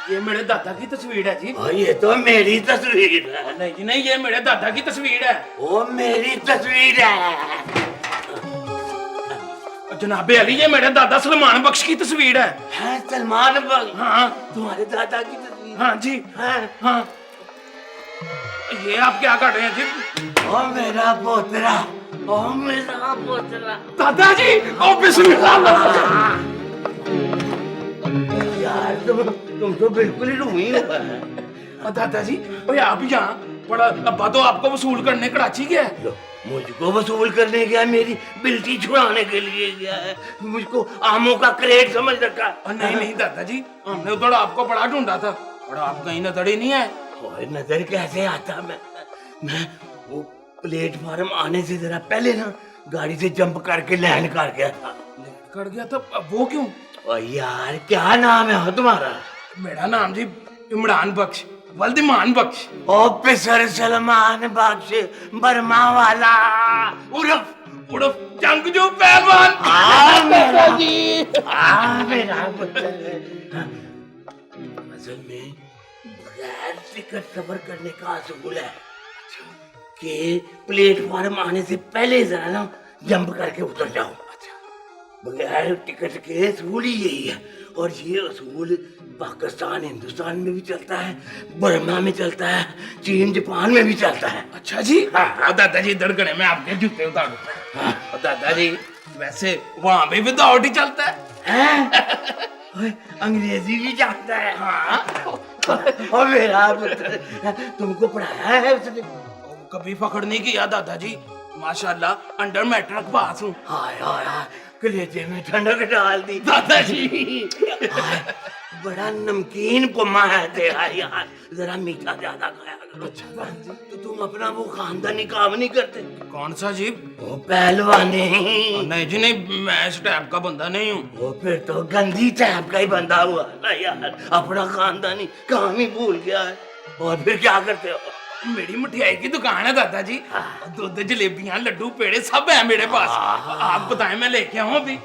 ये मेरे दादा की तस्वीर है जी। ये तो मेरी तस्वीर है। नहीं जी नहीं, ये मेरे दादा की तस्वीर है। वो मेरी तस्वीर है। जनाबे अली, ये मेरे दादा सलमान बख्श की तस्वीर है। है सलमान बख्श? हाँ तुम्हारे दादा की तस्वीर? हाँ जी है। हाँ। ये आप क्या कर रहे हैं जी? ओ मेरा पोतरा, ओ मेरा पोतरा। दादाजी, ओ बिस्मिल्लाह। यार तुम तो बिल्कुल ही रूही हुआ है। और दादाजी, ओए आप यहाँ बड़ा, अब्बा तो आपको वसूल करने कराची गया है। लो, मुझको वसूल करने गया, मेरी बिल्टी छुड़ाने के लिए गया है। मुझको आमों का क्रेट समझ रखा। नहीं नहीं दादाजी, हमने उधर आपको बड़ा ढूंढा था, और आप कहीं नजर ही नहीं आए। और नजर कैसे आता? मैं वो प्लेटफार्म आने से जरा पहले ना गाड़ी से जंप करके लैंड कर गया था। कर गया था? अब वो क्यों? और यार क्या नाम है तुम्हारा? मेरा नाम जी इमरान बख्श, वल्दिमान बख्श। ऑफिसर सलमान बख्श, बर्मा वाला, उर्फ उड़फ जंगजू पहलवान। मेरा जी मेरा असल में बगैर टिकट सफर करने का असूल है कि प्लेटफार्म आने से पहले जरा ना जंप करके उतर जाओ। बगैर टिकट के असूल ही यही है, और ये असूल पाकिस्तान हिंदुस्तान में भी चलता है, बर्मा में चलता है, चीन जापान में भी चलता है। अच्छा जी। हाँ दादाजी, इधर खड़े, मैं आपके जूते उतारूं। हाँ दादाजी, वैसे वहां भी विदाउट ही चलता है। ओए, अंग्रेजी भी जानता है। हाँ। और मेरा पुत्र, तुमको पढ़ाया है उसने? कभी फखर नहीं किया दादाजी, माशाल्लाह अंडर मैट्रिक पास हूँ। हाय हाय हाय, कलेजे में ठंडक डाल दी दादाजी। हाय, बड़ा नमकीन पुम्मा है तेरा यार, जरा मीठा ज्यादा खाया करो। अच्छा तो तुम अपना वो खानदानी काम नहीं करते? कौन सा जी? वो पहलवानी। नहीं जी नहीं, मैं इस टाइप का बंदा नहीं हूँ। वो फिर तो गंदी टाइप का ही बंदा हुआ ना यार, अपना खानदानी काम ही भूल गया है। और फिर क्या करते हो? मेरी मिठाई की दुकान है दादाजी, दूध जलेबियां लड्डू पेड़े सब है मेरे पास। आप बताएं, मैं लेके आऊं अभी?